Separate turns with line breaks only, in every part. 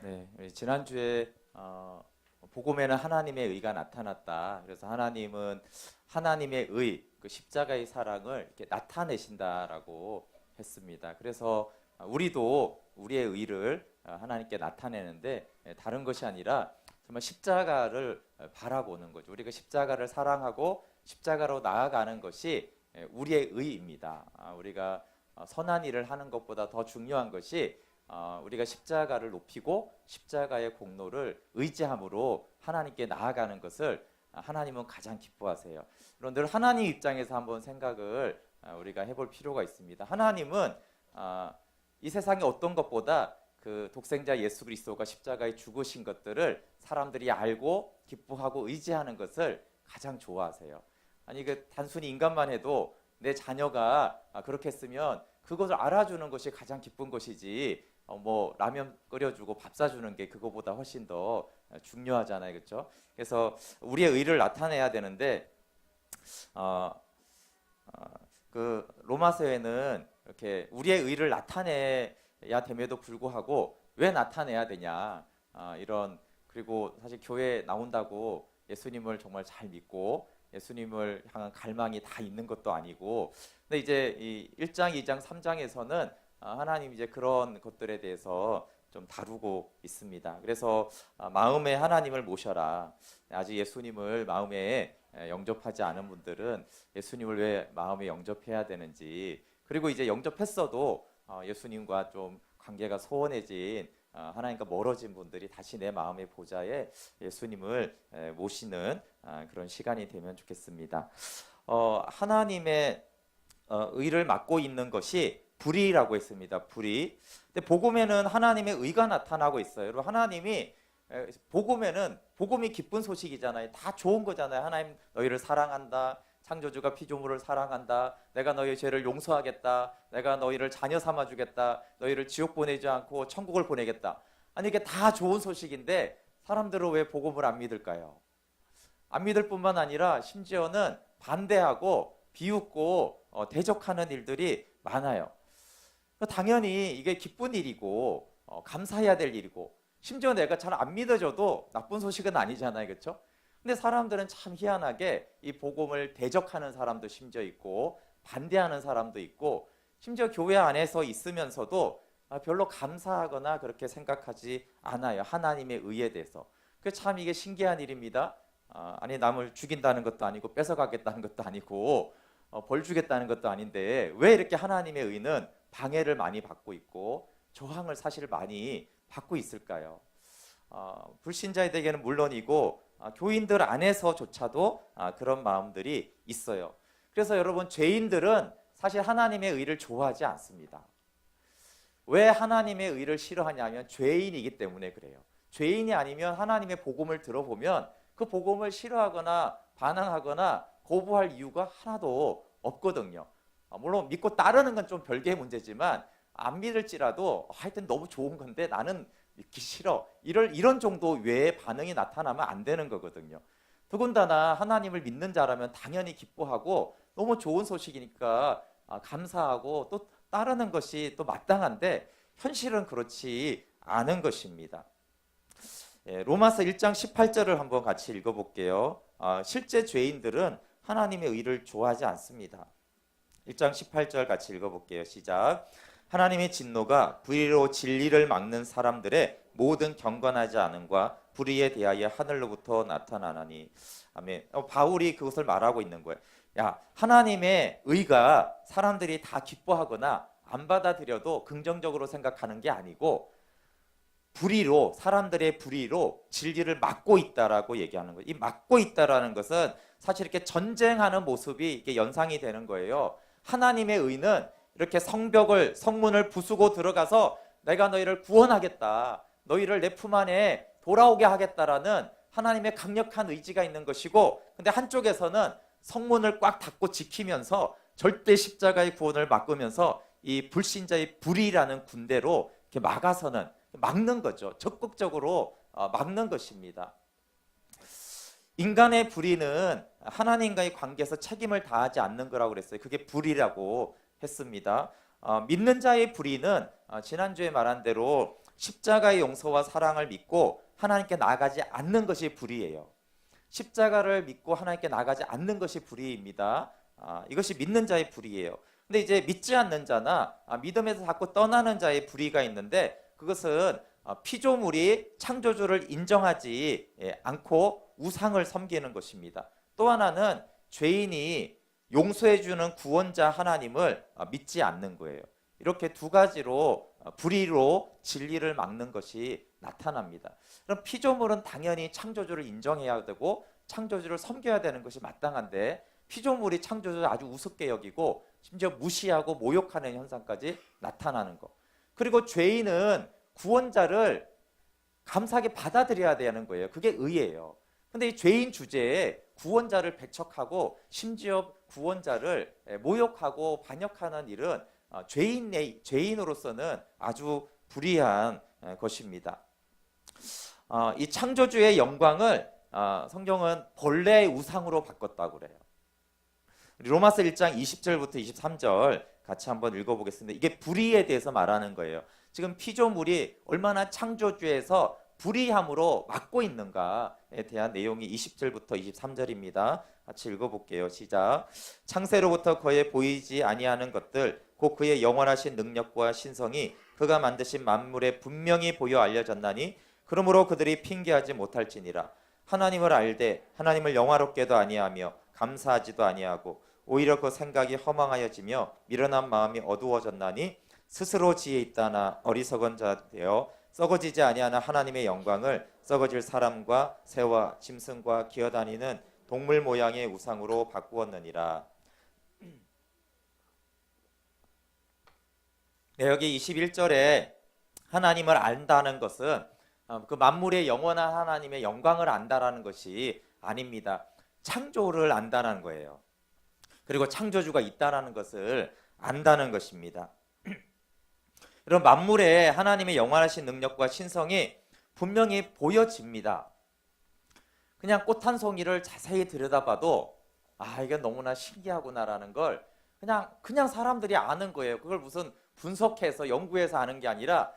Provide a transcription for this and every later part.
네, 지난주에 복음에는 하나님의 의가 나타났다. 그래서 하나님은 하나님의 의, 그 십자가의 사랑을 이렇게 나타내신다라고 했습니다. 그래서 우리도 우리의 의를 하나님께 나타내는데 다른 것이 아니라 정말 십자가를 바라보는 거죠. 우리가 십자가를 사랑하고 십자가로 나아가는 것이 우리의 의입니다. 우리가 선한 일을 하는 것보다 더 중요한 것이 우리가 십자가를 높이고 십자가의 공로를 의지함으로 하나님께 나아가는 것을 하나님은 가장 기뻐하세요. 그럼 늘 하나님 입장에서 한번 생각을 우리가 해볼 필요가 있습니다. 하나님은 이 세상의 어떤 것보다 그 독생자 예수 그리스도가 십자가에 죽으신 것들을 사람들이 알고 기뻐하고 의지하는 것을 가장 좋아하세요. 아니 그 단순히 인간만 해도 내 자녀가 그렇게 했으면 그것을 알아주는 것이 가장 기쁜 것이지 뭐 라면 끓여주고 밥 사주는 게 그거보다 훨씬 더 중요하잖아요, 그렇죠? 그래서 우리의 의를 나타내야 되는데 그 로마서에는 이렇게 우리의 의를 나타내야 됨에도 불구하고 왜 나타내야 되냐 이런 그리고 사실 교회에 나온다고 예수님을 정말 잘 믿고 예수님을 향한 갈망이 다 있는 것도 아니고 근데 이제 이 1장, 2장, 3장에서는 하나님 이제 그런 것들에 대해서 좀 다루고 있습니다. 그래서 마음에 하나님을 모셔라. 아직 예수님을 마음에 영접하지 않은 분들은 예수님을 왜 마음에 영접해야 되는지 그리고 이제 영접했어도 예수님과 좀 관계가 소원해진 하나님과 멀어진 분들이 다시 내 마음의 보좌에 예수님을 모시는 그런 시간이 되면 좋겠습니다. 하나님의 의를 맡고 있는 것이 불의라고 했습니다. 불의. 근데 복음에는 하나님의 의가 나타나고 있어요. 여러분 하나님이 복음에는 복음이 기쁜 소식이잖아요. 다 좋은 거잖아요. 하나님 너희를 사랑한다. 창조주가 피조물을 사랑한다. 내가 너희의 죄를 용서하겠다. 내가 너희를 자녀 삼아 주겠다. 너희를 지옥 보내지 않고 천국을 보내겠다. 아니 이게 다 좋은 소식인데 사람들은 왜 복음을 안 믿을까요? 안 믿을 뿐만 아니라 심지어는 반대하고 비웃고 대적하는 일들이 많아요. 당연히 이게 기쁜 일이고 감사해야 될 일이고 심지어 내가 잘 안 믿어져도 나쁜 소식은 아니잖아요, 그렇죠? 근데 사람들은 참 희한하게 이 복음을 대적하는 사람도 심지어 있고 반대하는 사람도 있고 심지어 교회 안에서 있으면서도 별로 감사하거나 그렇게 생각하지 않아요. 하나님의 의에 대해서. 그 참 이게 신기한 일입니다. 아니 남을 죽인다는 것도 아니고 뺏어가겠다는 것도 아니고 벌 주겠다는 것도 아닌데 왜 이렇게 하나님의 의는 방해를 많이 받고 있고 저항을 사실 많이 받고 있을까요? 불신자들에게는 물론이고 교인들 안에서조차도 그런 마음들이 있어요. 그래서 여러분 죄인들은 사실 하나님의 의를 좋아하지 않습니다. 왜 하나님의 의를 싫어하냐면 죄인이기 때문에 그래요. 죄인이 아니면 하나님의 복음을 들어보면 그 복음을 싫어하거나 반항하거나 거부할 이유가 하나도 없거든요. 물론 믿고 따르는 건 좀 별개의 문제지만 안 믿을지라도 하여튼 너무 좋은 건데 나는 믿기 싫어. 이런 정도 외의 반응이 나타나면 안 되는 거거든요. 더군다나 하나님을 믿는 자라면 당연히 기뻐하고 너무 좋은 소식이니까 감사하고 또 따르는 것이 또 마땅한데 현실은 그렇지 않은 것입니다. 로마서 1장 18절을 한번 같이 읽어볼게요. 실제 죄인들은 하나님의 의를 좋아하지 않습니다. 1장 18절 같이 읽어볼게요. 시작. 하나님의 진노가 불의로 진리를 막는 사람들의 모든 경건하지 않음과 불의에 대하여 하늘로부터 나타나나니. 아멘. 바울이 그것을 말하고 있는 거예요. 야, 하나님의 의가 사람들이 다 기뻐하거나 안 받아들여도 긍정적으로 생각하는 게 아니고 불의로 사람들의 불의로 진리를 막고 있다라고 얘기하는 거예요. 이 막고 있다라는 것은 사실 이렇게 전쟁하는 모습이 이게 연상이 되는 거예요. 하나님의 의는 이렇게 성문을 부수고 들어가서 내가 너희를 구원하겠다. 너희를 내 품 안에 돌아오게 하겠다라는 하나님의 강력한 의지가 있는 것이고 근데 한쪽에서는 성문을 꽉 닫고 지키면서 절대 십자가의 구원을 막으면서 이 불신자의 불의라는 군대로 이렇게 막는 거죠. 적극적으로 막는 것입니다. 인간의 불의는 하나님과의 관계에서 책임을 다하지 않는 거라고 그랬어요. 그게 불의라고 했습니다. 믿는 자의 불의는 지난주에 말한 대로 십자가의 용서와 사랑을 믿고 하나님께 나아가지 않는 것이 불의예요. 십자가를 믿고 하나님께 나아가지 않는 것이 불의입니다. 이것이 믿는 자의 불의예요. 근데 이제 믿지 않는 자나 믿음에서 자꾸 떠나는 자의 불의가 있는데, 그것은 피조물이 창조주를 인정하지 않고 우상을 섬기는 것입니다. 또 하나는 죄인이 용서해주는 구원자 하나님을 믿지 않는 거예요. 이렇게 두 가지로 불의로 진리를 막는 것이 나타납니다. 그럼 피조물은 당연히 창조주를 인정해야 되고 창조주를 섬겨야 되는 것이 마땅한데, 피조물이 창조주를 아주 우습게 여기고 심지어 무시하고 모욕하는 현상까지 나타나는 것. 그리고 죄인은 구원자를 감사하게 받아들여야 되는 거예요. 그게 의예요. 근데 이 죄인 주제에 구원자를 배척하고 심지어 구원자를 모욕하고 반역하는 일은 죄인으로서는 아주 불의한 것입니다. 이 창조주의 영광을 성경은 본래의 우상으로 바꿨다고 그래요. 로마서 1장 20절부터 23절 같이 한번 읽어보겠습니다. 이게 불의에 대해서 말하는 거예요. 지금 피조물이 얼마나 창조주에서 불의함으로 막고 있는가에 대한 내용이 20절부터 23절입니다. 같이 읽어볼게요. 시작. 창세로부터 그의 보이지 아니하는 것들 곧 그의 영원하신 능력과 신성이 그가 만드신 만물에 분명히 보여 알려졌나니 그러므로 그들이 핑계하지 못할지니라. 하나님을 알되 하나님을 영화롭게도 아니하며 감사하지도 아니하고 오히려 그 생각이 허망하여지며 미련한 마음이 어두워졌나니 스스로 지혜 있다나 어리석은 자 되어 썩어지지 아니하는 하나님의 영광을 썩어질 사람과 새와 짐승과 기어다니는 동물 모양의 우상으로 바꾸었느니라. 네, 여기 21절에 하나님을 안다는 것은 그 만물의 영원한 하나님의 영광을 안다라는 것이 아닙니다. 창조를 안다는 거예요. 그리고 창조주가 있다라는 것을 안다는 것입니다. 이런 만물에 하나님의 영원하신 능력과 신성이 분명히 보여집니다. 그냥 꽃 한 송이를 자세히 들여다봐도 이게 너무나 신기하구나라는 걸 그냥 사람들이 아는 거예요. 그걸 무슨 분석해서 연구해서 아는 게 아니라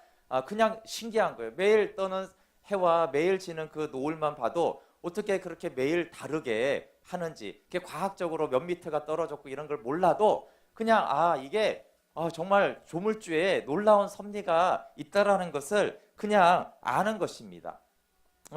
그냥 신기한 거예요. 매일 떠는 해와 매일 지는 그 노을만 봐도 어떻게 그렇게 매일 다르게 하는지, 그게 과학적으로 몇 미터가 떨어졌고 이런 걸 몰라도 그냥 이게 정말 조물주에 놀라운 섭리가 있다라는 것을 그냥 아는 것입니다.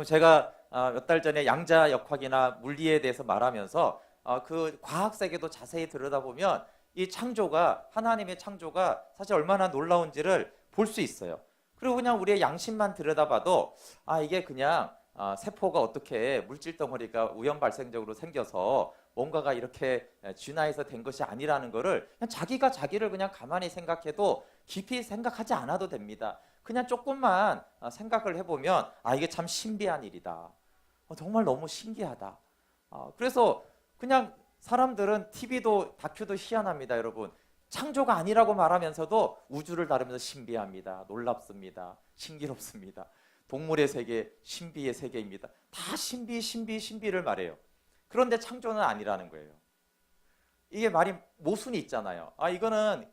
제가 몇 달 전에 양자역학이나 물리에 대해서 말하면서 그 과학 세계도 자세히 들여다보면 이 창조가, 하나님의 창조가 사실 얼마나 놀라운지를 볼 수 있어요. 그리고 그냥 우리의 양심만 들여다봐도 이게 그냥 세포가 어떻게 물질 덩어리가 우연 발생적으로 생겨서 뭔가가 이렇게 진화해서 된 것이 아니라는 것을 그냥 자기가 자기를 그냥 가만히 생각해도 깊이 생각하지 않아도 됩니다. 그냥 조금만 생각을 해보면 이게 참 신비한 일이다. 정말 너무 신기하다. 그래서 그냥 사람들은 TV도 다큐도 희한합니다, 여러분. 창조가 아니라고 말하면서도 우주를 다루면서 신비합니다. 놀랍습니다. 신기롭습니다. 동물의 세계, 신비의 세계입니다. 다 신비를 말해요. 그런데 창조는 아니라는 거예요. 이게 말이 모순이 있잖아요.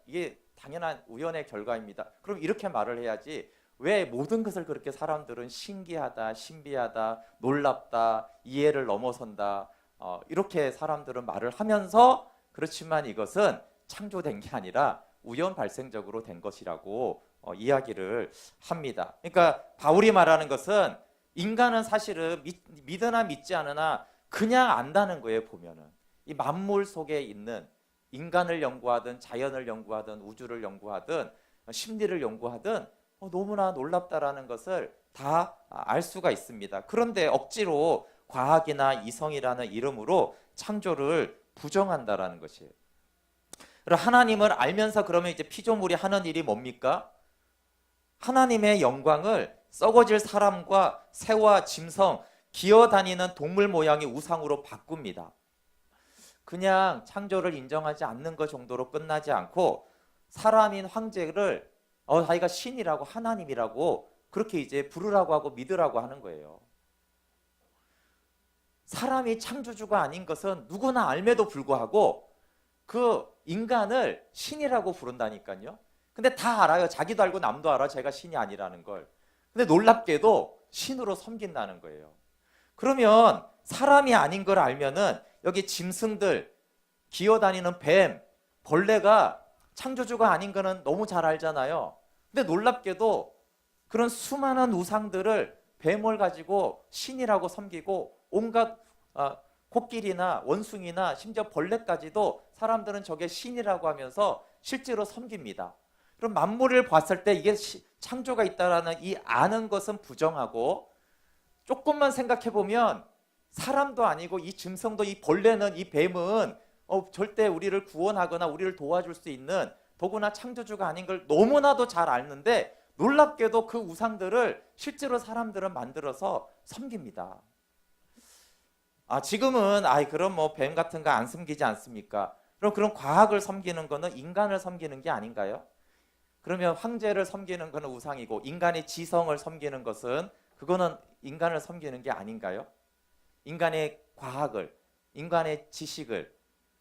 이게 당연한 우연의 결과입니다. 그럼 이렇게 말을 해야지, 왜 모든 것을 그렇게 사람들은 신기하다, 신비하다, 놀랍다, 이해를 넘어선다, 이렇게 사람들은 말을 하면서, 그렇지만 이것은 창조된 게 아니라 우연 발생적으로 된 것이라고 이야기를 합니다. 그러니까 바울이 말하는 것은 인간은 사실은 믿으나 믿지 않으나 그냥 안다는 거예요. 보면은 이 만물 속에 있는 인간을 연구하든 자연을 연구하든 우주를 연구하든 심리를 연구하든 너무나 놀랍다라는 것을 다 알 수가 있습니다. 그런데 억지로 과학이나 이성이라는 이름으로 창조를 부정한다라는 것이에요. 하나님을 알면서 그러면 이제 피조물이 하는 일이 뭡니까? 하나님의 영광을 썩어질 사람과 새와 짐승, 기어다니는 동물 모양의 우상으로 바꿉니다. 그냥 창조를 인정하지 않는 것 정도로 끝나지 않고 사람인 황제를 자기가 신이라고 하나님이라고 그렇게 이제 부르라고 하고 믿으라고 하는 거예요. 사람이 창조주가 아닌 것은 누구나 알매도 불구하고 그 인간을 신이라고 부른다니까요. 근데 다 알아요. 자기도 알고 남도 알아. 제가 신이 아니라는 걸. 근데 놀랍게도 신으로 섬긴다는 거예요. 그러면 사람이 아닌 걸 알면은 여기 짐승들, 기어다니는 뱀, 벌레가 창조주가 아닌 거는 너무 잘 알잖아요. 근데 놀랍게도 그런 수많은 우상들을 뱀을 가지고 신이라고 섬기고 온갖 코끼리나 원숭이나 심지어 벌레까지도 사람들은 저게 신이라고 하면서 실제로 섬깁니다. 그럼 만물을 봤을 때 이게 창조가 있다라는 이 아는 것은 부정하고 조금만 생각해 보면 사람도 아니고 이 짐승도 이 벌레는 이 뱀은 절대 우리를 구원하거나 우리를 도와줄 수 있는 더구나 창조주가 아닌 걸 너무나도 잘 아는데 놀랍게도 그 우상들을 실제로 사람들은 만들어서 섬깁니다. 지금은 그럼 뭐 뱀 같은 거 안 섬기지 않습니까? 그럼 그런 과학을 섬기는 거는 인간을 섬기는 게 아닌가요? 그러면 황제를 섬기는 거는 우상이고 인간의 지성을 섬기는 것은 그거는 인간을 섬기는 게 아닌가요? 인간의 과학을, 인간의 지식을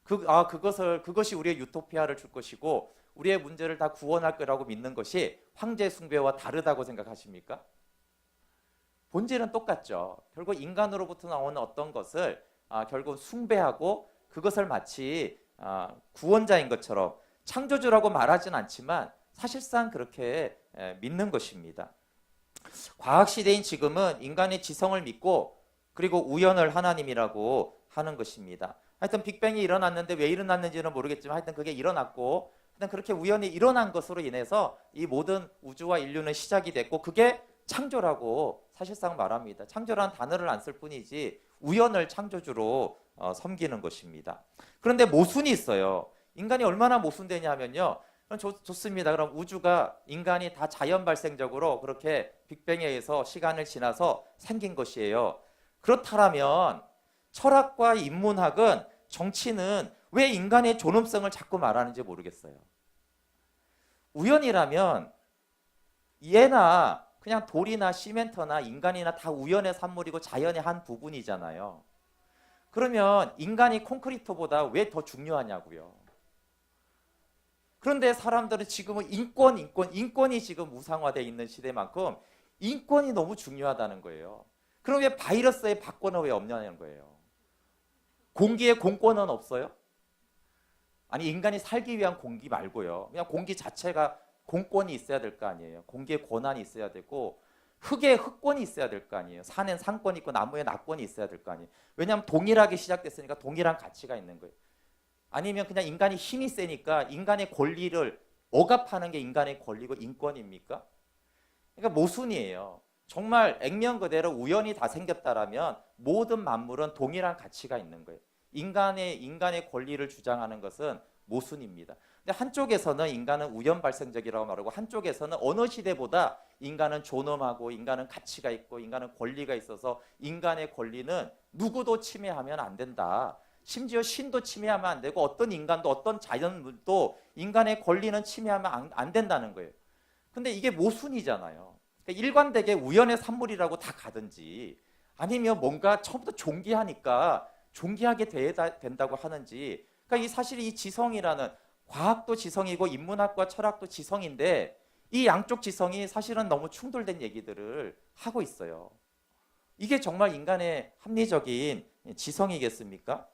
그것이 우리의 유토피아를 줄 것이고 우리의 문제를 다 구원할 거라고 믿는 것이 황제 숭배와 다르다고 생각하십니까? 본질은 똑같죠. 결국 인간으로부터 나오는 어떤 것을 결국 숭배하고 그것을 마치 구원자인 것처럼 창조주라고 말하진 않지만 사실상 그렇게 믿는 것입니다. 과학시대인 지금은 인간의 지성을 믿고 그리고 우연을 하나님이라고 하는 것입니다. 하여튼 빅뱅이 일어났는데 왜 일어났는지는 모르겠지만 하여튼 그게 일어났고 하여튼 그렇게 우연히 일어난 것으로 인해서 이 모든 우주와 인류는 시작이 됐고 그게 창조라고 사실상 말합니다. 창조라는 단어를 안 쓸 뿐이지 우연을 창조주로 섬기는 것입니다. 그런데 모순이 있어요. 인간이 얼마나 모순되냐 하면요. 좋습니다. 그럼 우주가 인간이 다 자연 발생적으로 그렇게 빅뱅에 의해서 시간을 지나서 생긴 것이에요. 그렇다면 철학과 인문학은 정치는 왜 인간의 존엄성을 자꾸 말하는지 모르겠어요. 우연이라면 얘나 그냥 돌이나 시멘트나 인간이나 다 우연의 산물이고 자연의 한 부분이잖아요. 그러면 인간이 콘크리트보다 왜 더 중요하냐고요. 그런데 사람들은 지금은 인권이 지금 우상화되어 있는 시대만큼 인권이 너무 중요하다는 거예요. 그럼 왜 바이러스의 박권은 왜 없냐는 거예요. 공기의 공권은 없어요? 아니 인간이 살기 위한 공기 말고요. 그냥 공기 자체가 공권이 있어야 될 거 아니에요. 공기의 권한이 있어야 되고 흙에 흙권이 있어야 될 거 아니에요. 산엔 산권이 있고 나무에 나권이 있어야 될 거 아니에요. 왜냐하면 동일하게 시작됐으니까 동일한 가치가 있는 거예요. 아니면 그냥 인간이 힘이 세니까 인간의 권리를 억압하는 게 인간의 권리고 인권입니까? 그러니까 모순이에요. 정말 액면 그대로 우연히 다 생겼다라면 모든 만물은 동일한 가치가 있는 거예요. 인간의 권리를 주장하는 것은 모순입니다. 근데 한쪽에서는 인간은 우연 발생적이라고 말하고 한쪽에서는 어느 시대보다 인간은 존엄하고 인간은 가치가 있고 인간은 권리가 있어서 인간의 권리는 누구도 침해하면 안 된다. 심지어 신도 침해하면 안 되고 어떤 인간도 어떤 자연물도 인간의 권리는 침해하면 안 된다는 거예요. 근데 이게 모순이잖아요. 그러니까 일관되게 우연의 산물이라고 다 가든지 아니면 뭔가 처음부터 존귀하게 된다고 하는지 그러니까 이 사실 이 지성이라는 과학도 지성이고 인문학과 철학도 지성인데 이 양쪽 지성이 사실은 너무 충돌된 얘기들을 하고 있어요. 이게 정말 인간의 합리적인 지성이겠습니까?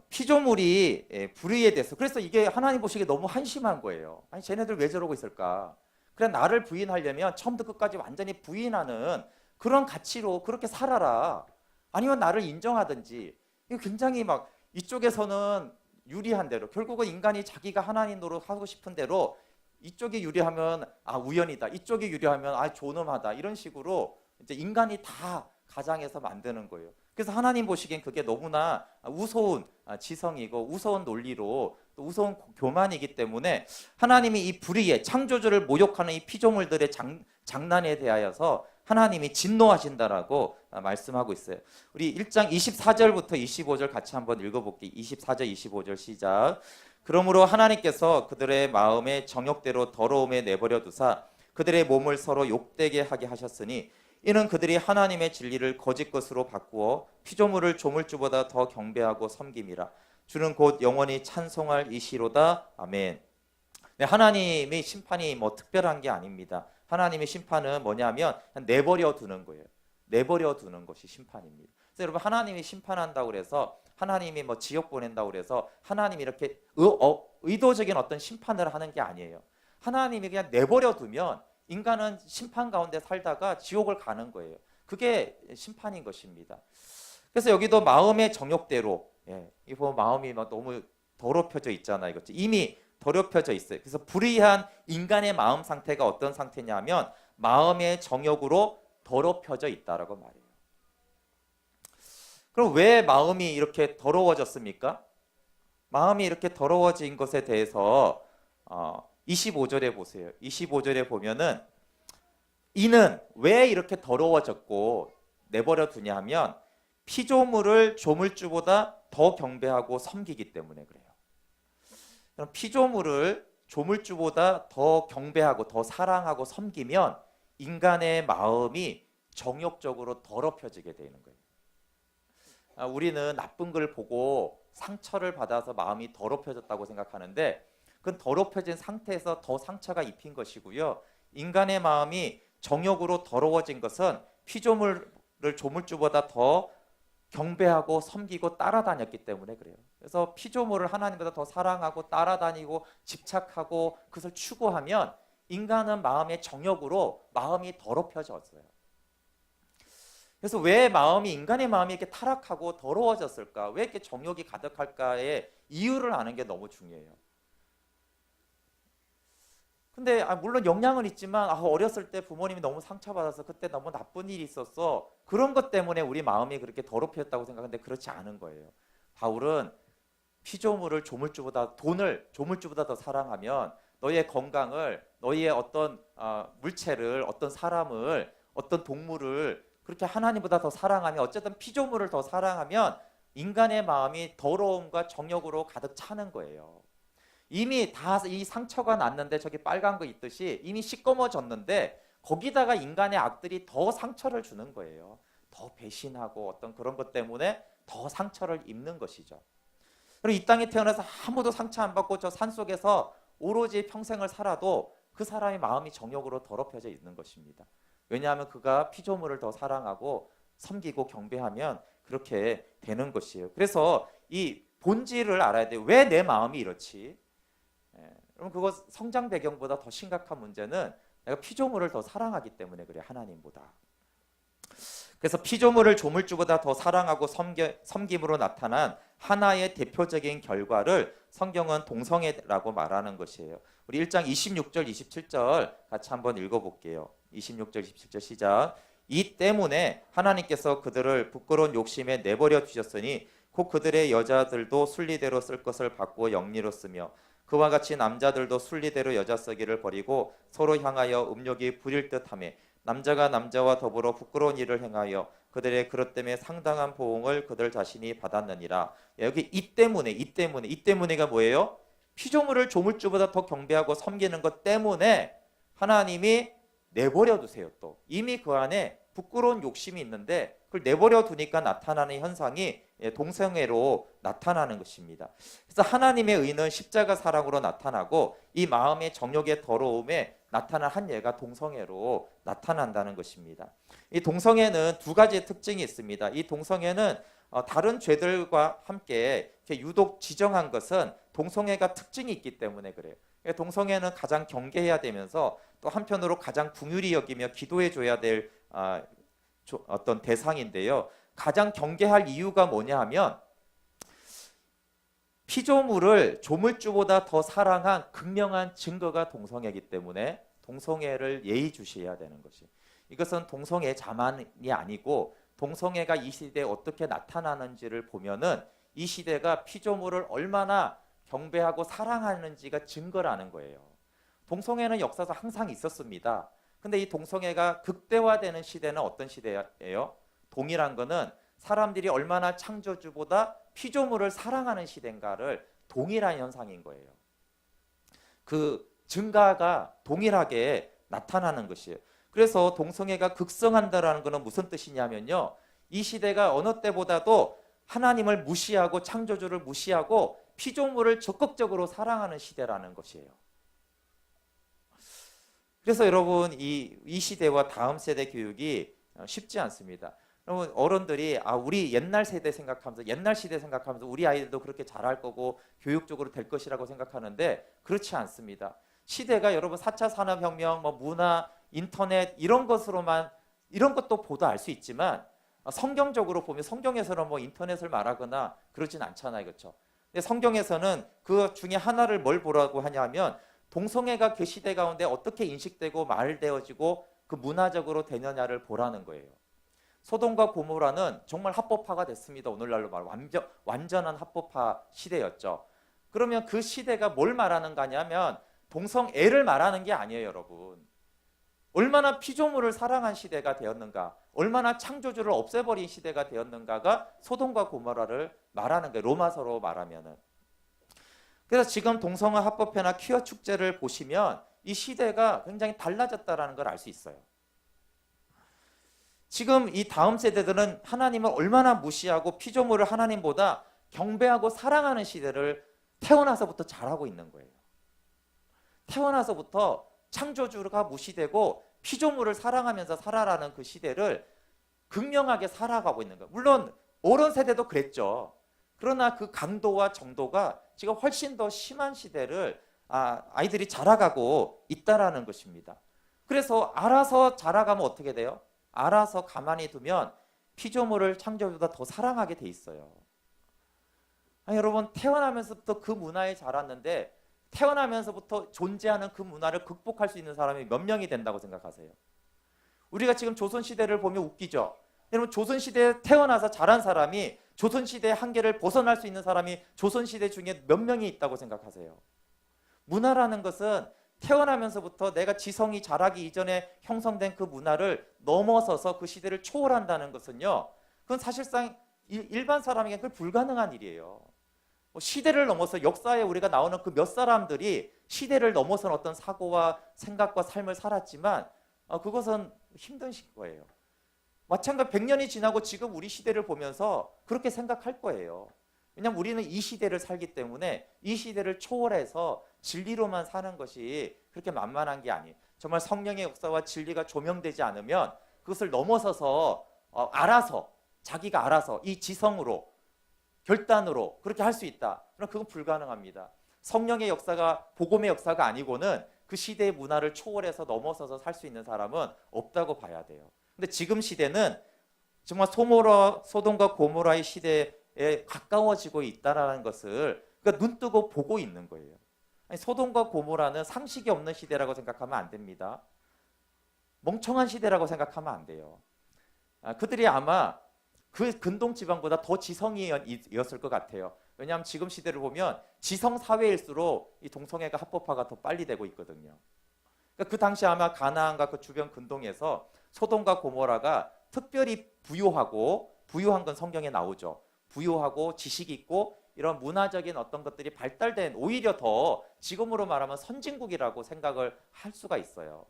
피조물이 불의에 대해서 그래서 이게 하나님 보시기에 너무 한심한 거예요. 아니 쟤네들 왜 저러고 있을까? 그래 나를 부인하려면 처음부터 끝까지 완전히 부인하는 그런 가치로 그렇게 살아라. 아니면 나를 인정하든지. 이거 굉장히 막 이쪽에서는 유리한 대로 결국은 인간이 자기가 하나님 노릇하고 싶은 대로 이쪽이 유리하면 우연이다. 이쪽이 유리하면 존엄하다. 이런 식으로 이제 인간이 다 가장해서 만드는 거예요. 그래서 하나님 보시기엔 그게 너무나 우스운 지성이고 우스운 논리로 또 우스운 교만이기 때문에 하나님이 이 불의에 창조주를 모욕하는 이 피조물들의 장난에 대하여서 하나님이 진노하신다라고 말씀하고 있어요. 우리 1장 24절부터 25절 같이 한번 읽어볼게요. 24절 25절 시작. 그러므로 하나님께서 그들의 마음의 정욕대로 더러움에 내버려 두사 그들의 몸을 서로 욕되게 하게 하셨으니 이는 그들이 하나님의 진리를 거짓 것으로 바꾸어 피조물을 조물주보다 더 경배하고 섬김이라. 주는 곧 영원히 찬송할 이시로다. 아멘. 네, 하나님의 심판이 특별한 게 아닙니다. 하나님의 심판은 뭐냐면 그냥 내버려 두는 거예요. 내버려 두는 것이 심판입니다. 그래서 여러분 하나님이 심판한다고 그래서 하나님이 뭐 지옥 보낸다고 그래서 하나님이 이렇게 의도적인 어떤 심판을 하는 게 아니에요. 하나님이 그냥 내버려 두면 인간은 심판 가운데 살다가 지옥을 가는 거예요. 그게 심판인 것입니다. 그래서 여기도 마음의 정욕대로, 이 보면 마음이 막 너무 더럽혀져 있잖아요. 이거 이미 더럽혀져 있어요. 그래서 불의한 인간의 마음 상태가 어떤 상태냐면 마음의 정욕으로 더럽혀져 있다라고 말해요. 그럼 왜 마음이 이렇게 더러워졌습니까? 마음이 이렇게 더러워진 것에 대해서 25절에 보세요. 25절에 보면은 이는 왜 이렇게 더러워졌고 내버려 두냐 하면 피조물을 조물주보다 더 경배하고 섬기기 때문에 그래요. 그럼 피조물을 조물주보다 더 경배하고 더 사랑하고 섬기면 인간의 마음이 정욕적으로 더럽혀지게 되는 거예요. 우리는 나쁜 걸 보고 상처를 받아서 마음이 더럽혀졌다고 생각하는데 그건 더럽혀진 상태에서 더 상처가 입힌 것이고요. 인간의 마음이 정욕으로 더러워진 것은 피조물을 조물주보다 더 경배하고 섬기고 따라다녔기 때문에 그래요. 그래서 피조물을 하나님보다 더 사랑하고 따라다니고 집착하고 그것을 추구하면 인간은 마음의 정욕으로 마음이 더럽혀졌어요. 그래서 왜 인간의 마음이 이렇게 타락하고 더러워졌을까? 왜 이렇게 정욕이 가득할까의 이유를 아는 게 너무 중요해요. 근데 물론 영향은 있지만 어렸을 때 부모님이 너무 상처받아서 그때 너무 나쁜 일이 있었어. 그런 것 때문에 우리 마음이 그렇게 더럽혔다고 생각하는데 그렇지 않은 거예요. 바울은 피조물을 돈을 조물주보다 더 사랑하면 너희의 건강을, 너희의 어떤 물체를, 어떤 사람을, 어떤 동물을 그렇게 하나님보다 더 사랑하면 어쨌든 피조물을 더 사랑하면 인간의 마음이 더러움과 정욕으로 가득 차는 거예요. 이미 다 이 상처가 났는데 저기 빨간 거 있듯이 이미 시꺼머졌는데 거기다가 인간의 악들이 더 상처를 주는 거예요. 더 배신하고 어떤 그런 것 때문에 더 상처를 입는 것이죠. 그리고 이 땅에 태어나서 아무도 상처 안 받고 저 산속에서 오로지 평생을 살아도 그 사람의 마음이 정욕으로 더럽혀져 있는 것입니다. 왜냐하면 그가 피조물을 더 사랑하고 섬기고 경배하면 그렇게 되는 것이에요. 그래서 이 본질을 알아야 돼요. 왜 내 마음이 이렇지? 그럼 그거 성장 배경보다 더 심각한 문제는 내가 피조물을 더 사랑하기 때문에 그래, 하나님보다. 그래서 피조물을 조물주보다 더 사랑하고 섬김으로 나타난 하나의 대표적인 결과를 성경은 동성애라고 말하는 것이에요. 우리 1장 26절 27절 같이 한번 읽어볼게요. 26절 27절 시작. 이 때문에 하나님께서 그들을 부끄러운 욕심에 내버려 두셨으니 곧 그들의 여자들도 순리대로 쓸 것을 받고 영리로 쓰며 그와 같이 남자들도 순리대로 여자 쓰기를 버리고 서로 향하여 음욕이 부릴 듯하며 남자가 남자와 더불어 부끄러운 일을 행하여 그들의 그릇 때문에 상당한 보응을 그들 자신이 받았느니라. 여기 이 때문에가 뭐예요? 피조물을 조물주보다 더 경배하고 섬기는 것 때문에 하나님이 내버려 두세요. 또 이미 그 안에 부끄러운 욕심이 있는데 그걸 내버려 두니까 나타나는 현상이 동성애로 나타나는 것입니다. 그래서 하나님의 의는 십자가 사랑으로 나타나고 이 마음의 정욕의 더러움에 나타난 한 예가 동성애로 나타난다는 것입니다. 이 동성애는 두 가지의 특징이 있습니다. 이 동성애는 다른 죄들과 함께 유독 지정한 것은 동성애가 특징이 있기 때문에 그래요. 동성애는 가장 경계해야 되면서 또 한편으로 가장 긍휼히 여기며 기도해 줘야 될 어떤 대상인데요. 가장 경계할 이유가 뭐냐 하면 피조물을 조물주보다 더 사랑한 극명한 증거가 동성애이기 때문에 동성애를 예의주시해야 되는 것이. 이것은 동성애 자만이 아니고 동성애가 이 시대에 어떻게 나타나는지를 보면은 이 시대가 피조물을 얼마나 경배하고 사랑하는지가 증거라는 거예요. 동성애는 역사상 항상 있었습니다. 근데 이 동성애가 극대화되는 시대는 어떤 시대예요? 동일한 거는 사람들이 얼마나 창조주보다 피조물을 사랑하는 시대인가를 동일한 현상인 거예요. 그 증가가 동일하게 나타나는 것이에요. 그래서 동성애가 극성한다라는 것은 무슨 뜻이냐면요. 이 시대가 어느 때보다도 하나님을 무시하고 창조주를 무시하고 피조물을 적극적으로 사랑하는 시대라는 것이에요. 그래서 여러분 이 시대와 다음 세대 교육이 쉽지 않습니다. 여러분 어른들이 우리 옛날 세대 생각하면서 옛날 시대 생각하면서 우리 아이들도 그렇게 잘할 거고 교육적으로 될 것이라고 생각하는데 그렇지 않습니다. 시대가 여러분 4차 산업혁명, 뭐 문화, 인터넷 이런 것으로만 이런 것도 보도 알 수 있지만 성경적으로 보면 성경에서는 뭐 인터넷을 말하거나 그러진 않잖아요. 그렇죠? 근데 성경에서는 그 중에 하나를 뭘 보라고 하냐면 동성애가 그 시대 가운데 어떻게 인식되고 말되어지고 그 문화적으로 되느냐를 보라는 거예요. 소돔과 고모라는 정말 합법화가 됐습니다. 오늘날로 말하면 완전한 합법화 시대였죠. 그러면 그 시대가 뭘 말하는 거냐면 동성애를 말하는 게 아니에요, 여러분. 얼마나 피조물을 사랑한 시대가 되었는가, 얼마나 창조주를 없애버린 시대가 되었는가가 소돔과 고모라를 말하는 거예요. 로마서로 말하면은. 그래서 지금 동성애 합법회나 퀴어 축제를 보시면 이 시대가 굉장히 달라졌다는 걸 알 수 있어요. 지금 이 다음 세대들은 하나님을 얼마나 무시하고 피조물을 하나님보다 경배하고 사랑하는 시대를 태어나서부터 잘하고 있는 거예요. 태어나서부터 창조주가 무시되고 피조물을 사랑하면서 살아라는 그 시대를 극명하게 살아가고 있는 거예요. 물론 어른 세대도 그랬죠. 그러나 그 강도와 정도가 지금 훨씬 더 심한 시대를 아이들이 자라가고 있다라는 것입니다. 그래서 알아서 자라가면 어떻게 돼요? 알아서 가만히 두면 피조물을 창조주보다 더 사랑하게 돼 있어요. 여러분 태어나면서부터 그 문화에 자랐는데 태어나면서부터 존재하는 그 문화를 극복할 수 있는 사람이 몇 명이 된다고 생각하세요? 우리가 지금 조선시대를 보면 웃기죠? 여러분 조선시대에 태어나서 자란 사람이 조선시대의 한계를 벗어날 수 있는 사람이 조선시대 중에 몇 명이 있다고 생각하세요? 문화라는 것은 태어나면서부터 내가 지성이 자라기 이전에 형성된 그 문화를 넘어서서 그 시대를 초월한다는 것은요, 그건 사실상 일반 사람에게 그건 불가능한 일이에요. 시대를 넘어서 역사에 우리가 나오는 그 몇 사람들이 시대를 넘어선 어떤 사고와 생각과 삶을 살았지만 그것은 힘든 거예요. 마찬가지로 100년이 지나고 지금 우리 시대를 보면서 그렇게 생각할 거예요. 왜냐하면 우리는 이 시대를 살기 때문에 이 시대를 초월해서 진리로만 사는 것이 그렇게 만만한 게 아니에요. 정말 성령의 역사와 진리가 조명되지 않으면 그것을 넘어서서 알아서 자기가 알아서 이 지성으로 결단으로 그렇게 할 수 있다. 그럼 그건 불가능합니다. 성령의 역사가 복음의 역사가 아니고는 그 시대의 문화를 초월해서 넘어서서 살 수 있는 사람은 없다고 봐야 돼요. 근데 지금 시대는 정말 소돔과 고모라의 시대에 가까워지고 있다는 것을 그러니까 눈 뜨고 보고 있는 거예요. 아니, 소돔과 고모라는 상식이 없는 시대라고 생각하면 안 됩니다. 멍청한 시대라고 생각하면 안 돼요. 그들이 아마 그 근동 지방보다 더 지성이었을 것 같아요. 왜냐하면 지금 시대를 보면 지성 사회일수록 이 동성애가 합법화가 더 빨리 되고 있거든요. 그러니까 그 당시 아마 가나안과 그 주변 근동에서 소돔과 고모라가 특별히 부유한 건 성경에 나오죠. 부유하고 지식 있고 이런 문화적인 어떤 것들이 발달된 오히려 더 지금으로 말하면 선진국이라고 생각을 할 수가 있어요.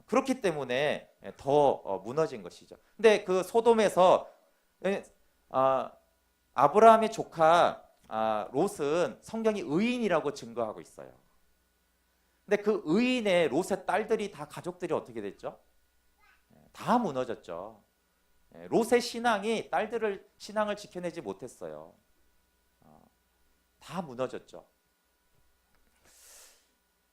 그렇기 때문에 더 무너진 것이죠. 근데 그 소돔에서 아브라함의 조카 롯은 성경이 의인이라고 증거하고 있어요. 근데 그 의인의 롯의 딸들이 다 가족들이 어떻게 됐죠? 다 무너졌죠. 롯의 신앙이 딸들을 신앙을 지켜내지 못했어요. 다 무너졌죠.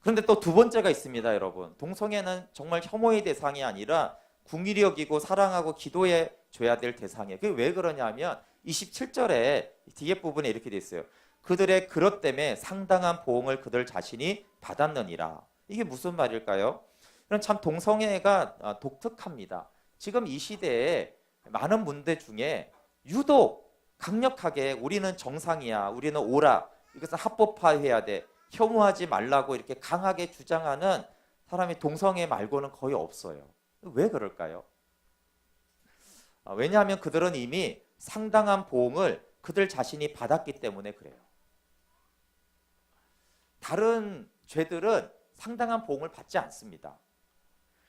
그런데 또 두 번째가 있습니다, 여러분. 동성애는 정말 혐오의 대상이 아니라 궁일이 여기고 사랑하고 기도해 줘야 될 대상이에요. 그게 왜 그러냐면 27절에 뒤에 부분에 이렇게 돼 있어요. 그들의 그릇 때문에 상당한 보응을 그들 자신이 받았느니라. 이게 무슨 말일까요? 그럼 참 동성애가 독특합니다. 지금 이 시대에 많은 문제 중에 유독 강력하게 우리는 정상이야, 우리는 옳아, 이것은 합법화해야 돼, 혐오하지 말라고 이렇게 강하게 주장하는 사람이 동성애 말고는 거의 없어요. 왜 그럴까요? 왜냐하면 그들은 이미 상당한 보응을 그들 자신이 받았기 때문에 그래요. 다른 죄들은 상당한 보응을 받지 않습니다.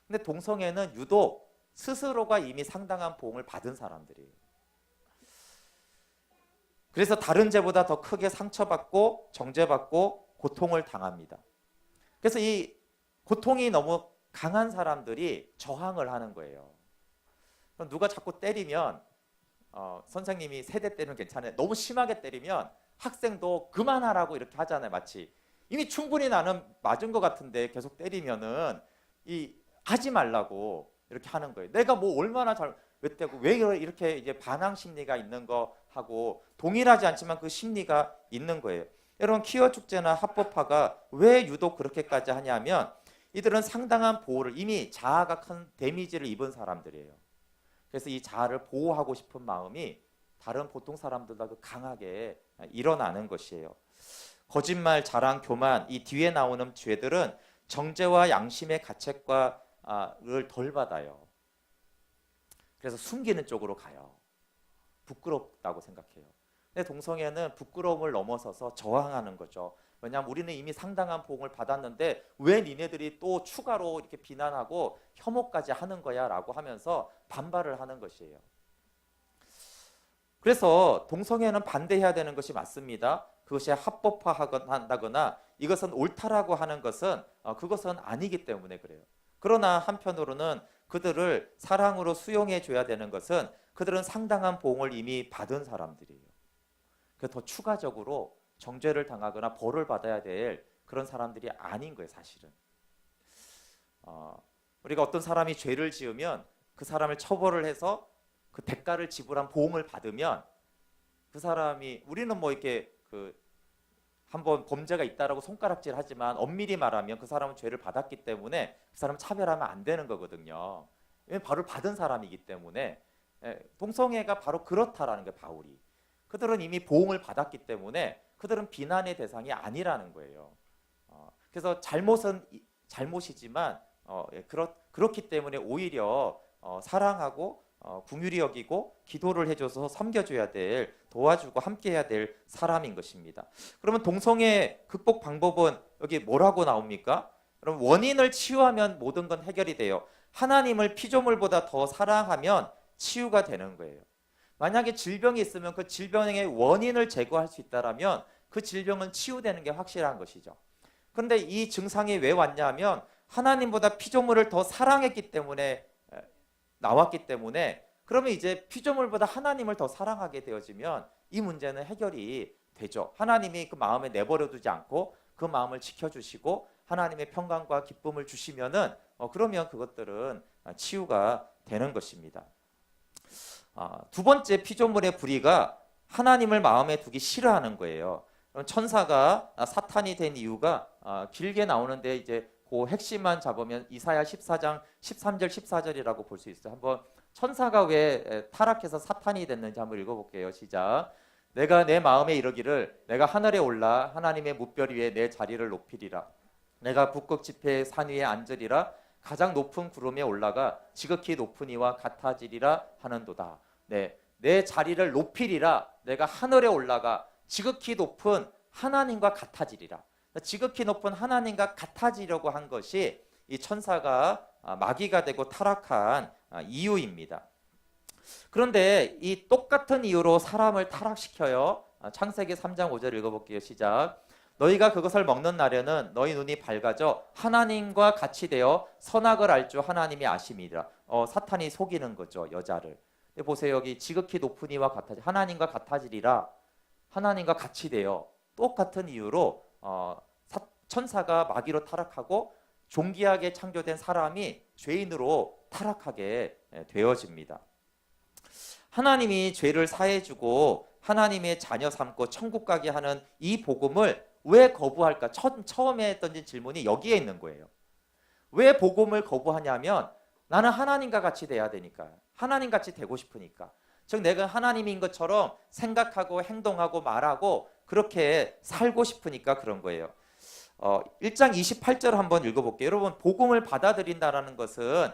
근데 동성애는 유독 스스로가 이미 상당한 보응을 받은 사람들이에요. 그래서 다른 죄보다 더 크게 상처받고 정죄받고 고통을 당합니다. 그래서 이 고통이 너무 강한 사람들이 저항을 하는 거예요. 그럼 누가 자꾸 때리면 선생님이 세대 때리면 괜찮아요. 너무 심하게 때리면 학생도 그만하라고 이렇게 하잖아요. 마치 이미 충분히 나는 맞은 것 같은데 계속 때리면은 하지 말라고 이렇게 하는 거예요. 내가 뭐 얼마나 잘못되고 왜 이렇게 이제 반항 심리가 있는 거 하고 동일하지 않지만 그 심리가 있는 거예요. 여러분 퀴어 축제나 합법화가 왜 유독 그렇게까지 하냐면 이들은 상당한 보호를 이미 자아가 큰 데미지를 입은 사람들이에요. 그래서 이 자아를 보호하고 싶은 마음이 다른 보통 사람들보다 강하게 일어나는 것이에요. 거짓말, 자랑, 교만 이 뒤에 나오는 죄들은 정죄와 양심의 가책과를 덜 받아요. 그래서 숨기는 쪽으로 가요. 부끄럽다고 생각해요. 근데 동성애는 부끄러움을 넘어서서 저항하는 거죠. 왜냐하면 우리는 이미 상당한 보응을 받았는데 왜 니네들이 또 추가로 이렇게 비난하고 혐오까지 하는 거야 라고 하면서 반발을 하는 것이에요. 그래서 동성애는 반대해야 되는 것이 맞습니다. 그것이 합법화한다거나 이것은 옳다라고 하는 것은 그것은 아니기 때문에 그래요. 그러나 한편으로는 그들을 사랑으로 수용해 줘야 되는 것은 그들은 상당한 보응을 이미 받은 사람들이에요. 그래서 더 추가적으로 정죄를 당하거나 벌을 받아야 될 그런 사람들이 아닌 거예요, 사실은. 우리가 어떤 사람이 죄를 지으면 그 사람을 처벌을 해서 그 대가를 지불한 보응을 받으면 그 사람이 우리는 뭐 이렇게 한번 범죄가 있다라고 손가락질 하지만 엄밀히 말하면 그 사람은 죄를 받았기 때문에 그 사람은 차별하면 안 되는 거거든요. 왜냐하면 벌을 받은 사람이기 때문에 동성애가 바로 그렇다라는 거예요, 바울이. 그들은 이미 보응을 받았기 때문에 그들은 비난의 대상이 아니라는 거예요. 그래서 잘못은 잘못이지만 그렇기 때문에 오히려 사랑하고 긍휼히 여기고 기도를 해줘서 섬겨줘야 될, 도와주고 함께해야 될 사람인 것입니다. 그러면 동성애 극복 방법은 여기 뭐라고 나옵니까? 그럼 원인을 치유하면 모든 건 해결이 돼요. 하나님을 피조물보다 더 사랑하면 치유가 되는 거예요. 만약에 질병이 있으면 그 질병의 원인을 제거할 수 있다면 그 질병은 치유되는 게 확실한 것이죠. 그런데 이 증상이 왜 왔냐면 하나님보다 피조물을 더 사랑했기 때문에 나왔기 때문에 그러면 이제 피조물보다 하나님을 더 사랑하게 되어지면 이 문제는 해결이 되죠. 하나님이 그 마음에 내버려 두지 않고 그 마음을 지켜주시고 하나님의 평강과 기쁨을 주시면은 그러면 그것들은 치유가 되는 것입니다. 두 번째 피조물의 불의가 하나님을 마음에 두기 싫어하는 거예요. 천사가 사탄이 된 이유가 길게 나오는데 이제 그 핵심만 잡으면 이사야 14장 13절 14절이라고 볼 수 있어요. 한번 천사가 왜 타락해서 사탄이 됐는지 한번 읽어볼게요. 시작. 내가 내 마음에 이르기를 내가 하늘에 올라 하나님의 뭇별 위에 내 자리를 높이리라. 내가 북극 지폐의 산 위에 앉으리라. 가장 높은 구름에 올라가 지극히 높은 이와 같아지리라 하는도다. 네, 내 자리를 높이리라. 내가 하늘에 올라가 지극히 높은 하나님과 같아지리라. 지극히 높은 하나님과 같아지려고 한 것이 이 천사가 마귀가 되고 타락한 이유입니다. 그런데 이 똑같은 이유로 사람을 타락시켜요. 창세기 3장 5절 읽어볼게요. 시작. 너희가 그것을 먹는 날에는 너희 눈이 밝아져 하나님과 같이 되어 선악을 알 줄 하나님이 아심이라. 사탄이 속이는 거죠, 여자를. 보세요. 여기 지극히 높은 이와 같아지 하나님과 같아지리라. 하나님과 같이 되어 똑같은 이유로 천사가 마귀로 타락하고 존귀하게 창조된 사람이 죄인으로 타락하게 되어집니다. 하나님이 죄를 사해주고 하나님의 자녀 삼고 천국 가게 하는 이 복음을 왜 거부할까? 처음에 던진 질문이 여기에 있는 거예요. 왜 복음을 거부하냐면 나는 하나님과 같이 돼야 되니까. 하나님 같이 되고 싶으니까. 즉 내가 하나님인 것처럼 생각하고 행동하고 말하고 그렇게 살고 싶으니까 그런 거예요. 1장 28절 한번 읽어볼게요. 여러분 복음을 받아들인다는 것은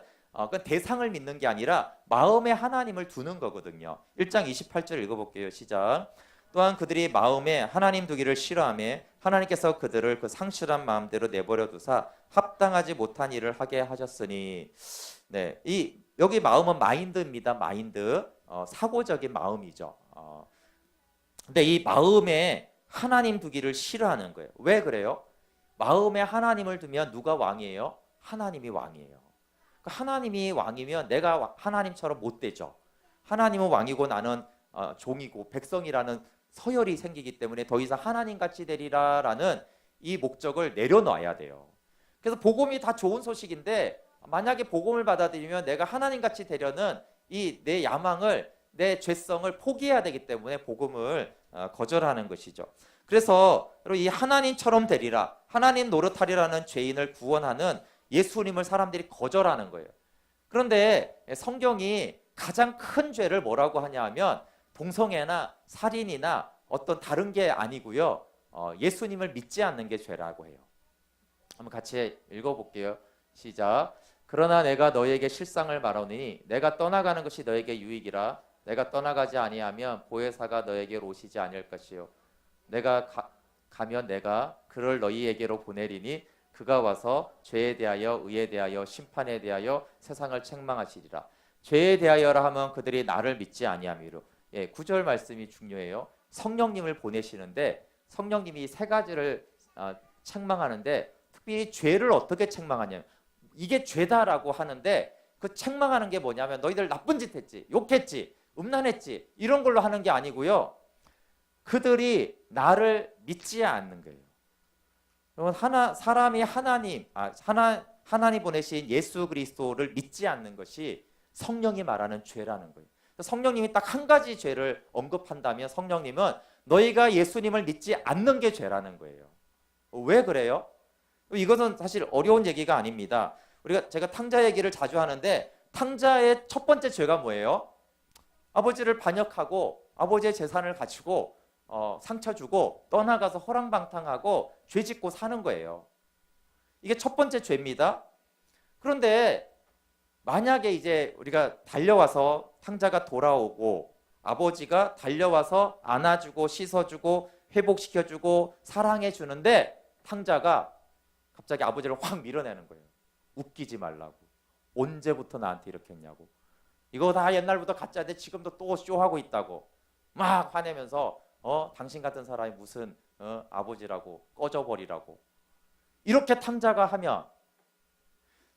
그 대상을 믿는 게 아니라 마음에 하나님을 두는 거거든요. 1장 28절 읽어볼게요. 시작. 또한 그들이 마음에 하나님 두기를 싫어하며 하나님께서 그들을 그 상실한 마음대로 내버려 두사 합당하지 못한 일을 하게 하셨으니. 네, 여기 마음은 마인드입니다. 마인드. 사고적인 마음이죠. 근데 이 마음에 하나님 두기를 싫어하는 거예요. 왜 그래요? 마음에 하나님을 두면 누가 왕이에요? 하나님이 왕이에요. 하나님이 왕이면 내가 하나님처럼 못 되죠. 하나님은 왕이고 나는 종이고 백성이라는 서열이 생기기 때문에 더 이상 하나님같이 되리라라는 이 목적을 내려놔야 돼요. 그래서 복음이 다 좋은 소식인데 만약에 복음을 받아들이면 내가 하나님같이 되려는 이 내 야망을, 내 죄성을 포기해야 되기 때문에 복음을 거절하는 것이죠. 그래서 이 하나님처럼 되리라, 하나님 노릇하리라는 죄인을 구원하는 예수님을 사람들이 거절하는 거예요. 그런데 성경이 가장 큰 죄를 뭐라고 하냐 하면 동성애나 살인이나 어떤 다른 게 아니고요. 예수님을 믿지 않는 게 죄라고 해요. 한번 같이 읽어볼게요. 시작. 그러나 내가 너에게 실상을 말하노니 내가 떠나가는 것이 너에게 유익이라. 내가 떠나가지 아니하면 보혜사가 너에게로 오시지 아니할 것이요. 내가 가면 내가 그를 너희에게로 보내리니 그가 와서 죄에 대하여 의에 대하여 심판에 대하여 세상을 책망하시리라. 죄에 대하여라 하면 그들이 나를 믿지 아니함이로. 9절 말씀이 중요해요. 성령님을 보내시는데 성령님이 세 가지를 책망하는데 특별히 죄를 어떻게 책망하냐면 이게 죄다라고 하는데 그 책망하는 게 뭐냐면 너희들 나쁜 짓 했지, 욕했지, 음란했지 이런 걸로 하는 게 아니고요. 그들이 나를 믿지 않는 거예요. 여러분 사람이 하나님 보내신 예수 그리스도를 믿지 않는 것이 성령이 말하는 죄라는 거예요. 성령님이 딱 한 가지 죄를 언급한다면 성령님은 너희가 예수님을 믿지 않는 게 죄라는 거예요. 왜 그래요? 이것은 사실 어려운 얘기가 아닙니다. 제가 탕자 얘기를 자주 하는데 탕자의 첫 번째 죄가 뭐예요? 아버지를 반역하고 아버지의 재산을 가지고 상처 주고 떠나가서 허랑방탕하고 죄 짓고 사는 거예요. 이게 첫 번째 죄입니다. 그런데 만약에 이제 우리가 달려와서 탕자가 돌아오고 아버지가 달려와서 안아주고 씻어주고 회복시켜주고 사랑해주는데 탕자가 갑자기 아버지를 확 밀어내는 거예요. 웃기지 말라고. 언제부터 나한테 이렇게 했냐고. 이거 다 옛날부터 가짜인데 지금도 또 쇼하고 있다고. 막 화내면서 당신 같은 사람이 무슨 아버지라고 꺼져버리라고. 이렇게 탕자가 하면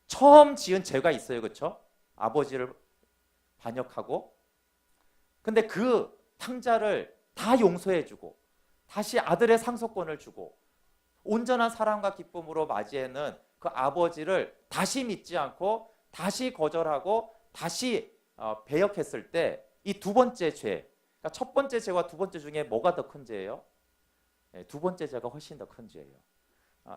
처음 지은 죄가 있어요. 그렇죠? 아버지를 반역하고. 근데 그 탕자를 다 용서해주고 다시 아들의 상속권을 주고 온전한 사랑과 기쁨으로 맞이하는 그 아버지를 다시 믿지 않고 다시 거절하고 다시 배역했을 때 이 두 번째 죄, 그러니까 첫 번째 죄와 두 번째 중에 뭐가 더 큰 죄예요? 두 번째 죄가 훨씬 더 큰 죄예요.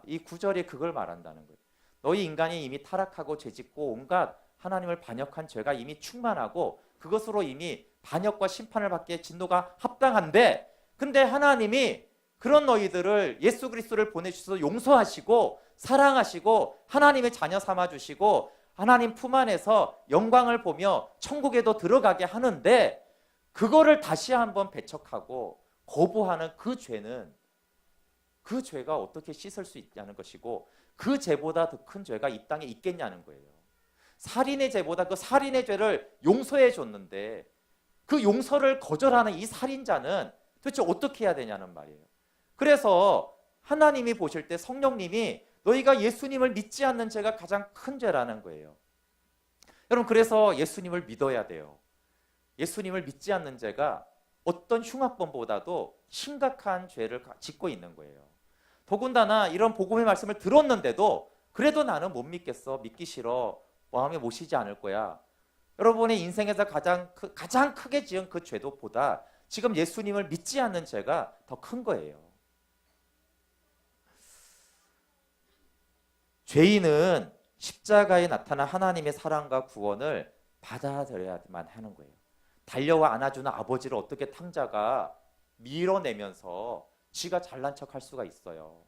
이 구절이 그걸 말한다는 거예요. 너희 인간이 이미 타락하고 죄짓고 온갖 하나님을 반역한 죄가 이미 충만하고 그것으로 이미 반역과 심판을 받기에 진노가 합당한데 근데 하나님이 그런 너희들을 예수 그리스도를 보내주셔서 용서하시고 사랑하시고 하나님의 자녀 삼아주시고 하나님 품 안에서 영광을 보며 천국에도 들어가게 하는데 그거를 다시 한번 배척하고 거부하는 그 죄는 그 죄가 어떻게 씻을 수 있냐는 것이고 그 죄보다 더 큰 죄가 이 땅에 있겠냐는 거예요. 살인의 죄보다 그 살인의 죄를 용서해 줬는데 그 용서를 거절하는 이 살인자는 도대체 어떻게 해야 되냐는 말이에요. 그래서 하나님이 보실 때 성령님이 너희가 예수님을 믿지 않는 죄가 가장 큰 죄라는 거예요. 여러분 그래서 예수님을 믿어야 돼요. 예수님을 믿지 않는 죄가 어떤 흉악범보다도 심각한 죄를 짓고 있는 거예요. 더군다나 이런 복음의 말씀을 들었는데도 그래도 나는 못 믿겠어. 믿기 싫어. 마음에 모시지 않을 거야. 여러분의 인생에서 가장 크게 지은 그 죄도보다 지금 예수님을 믿지 않는 죄가 더 큰 거예요. 죄인은 십자가에 나타난 하나님의 사랑과 구원을 받아들여야만 하는 거예요. 달려와 안아주는 아버지를 어떻게 탕자가 밀어내면서 지가 잘난 척할 수가 있어요.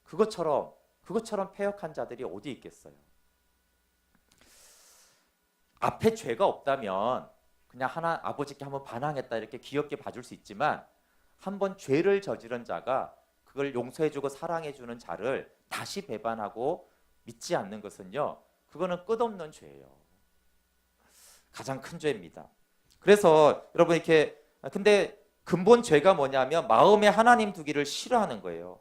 그것처럼 패역한 자들이 어디 있겠어요. 앞에 죄가 없다면 그냥 아버지께 한번 반항했다 이렇게 귀엽게 봐줄 수 있지만 한번 죄를 저지른 자가 그걸 용서해주고 사랑해주는 자를 다시 배반하고 믿지 않는 것은요, 그거는 끝없는 죄예요. 가장 큰 죄입니다. 그래서 여러분 이렇게 근데 근본 죄가 뭐냐면 마음에 하나님 두기를 싫어하는 거예요.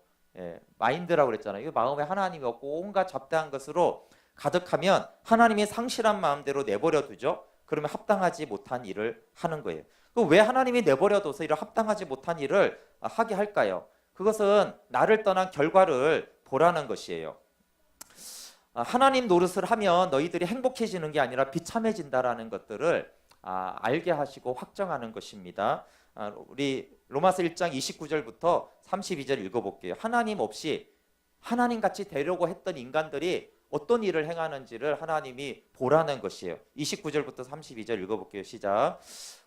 마인드라고 그랬잖아요. 이 마음에 하나님이 없고 온갖 잡다한 것으로 가득하면 하나님이 상실한 마음대로 내버려 두죠. 그러면 합당하지 못한 일을 하는 거예요. 왜 하나님이 내버려 둬서 이런 합당하지 못한 일을 하게 할까요? 그것은 나를 떠난 결과를 보라는 것이에요. 하나님 노릇을 하면 너희들이 행복해지는 게 아니라 비참해진다라는 것들을 알게 하시고 확정하는 것입니다. 우리 로마서 1장 29절부터 32절 읽어볼게요. 하나님 없이 하나님같이 되려고 했던 인간들이 어떤 일을 행하는지를 하나님이 보라는 것이에요. 29절부터 32절 읽어볼게요. 시작.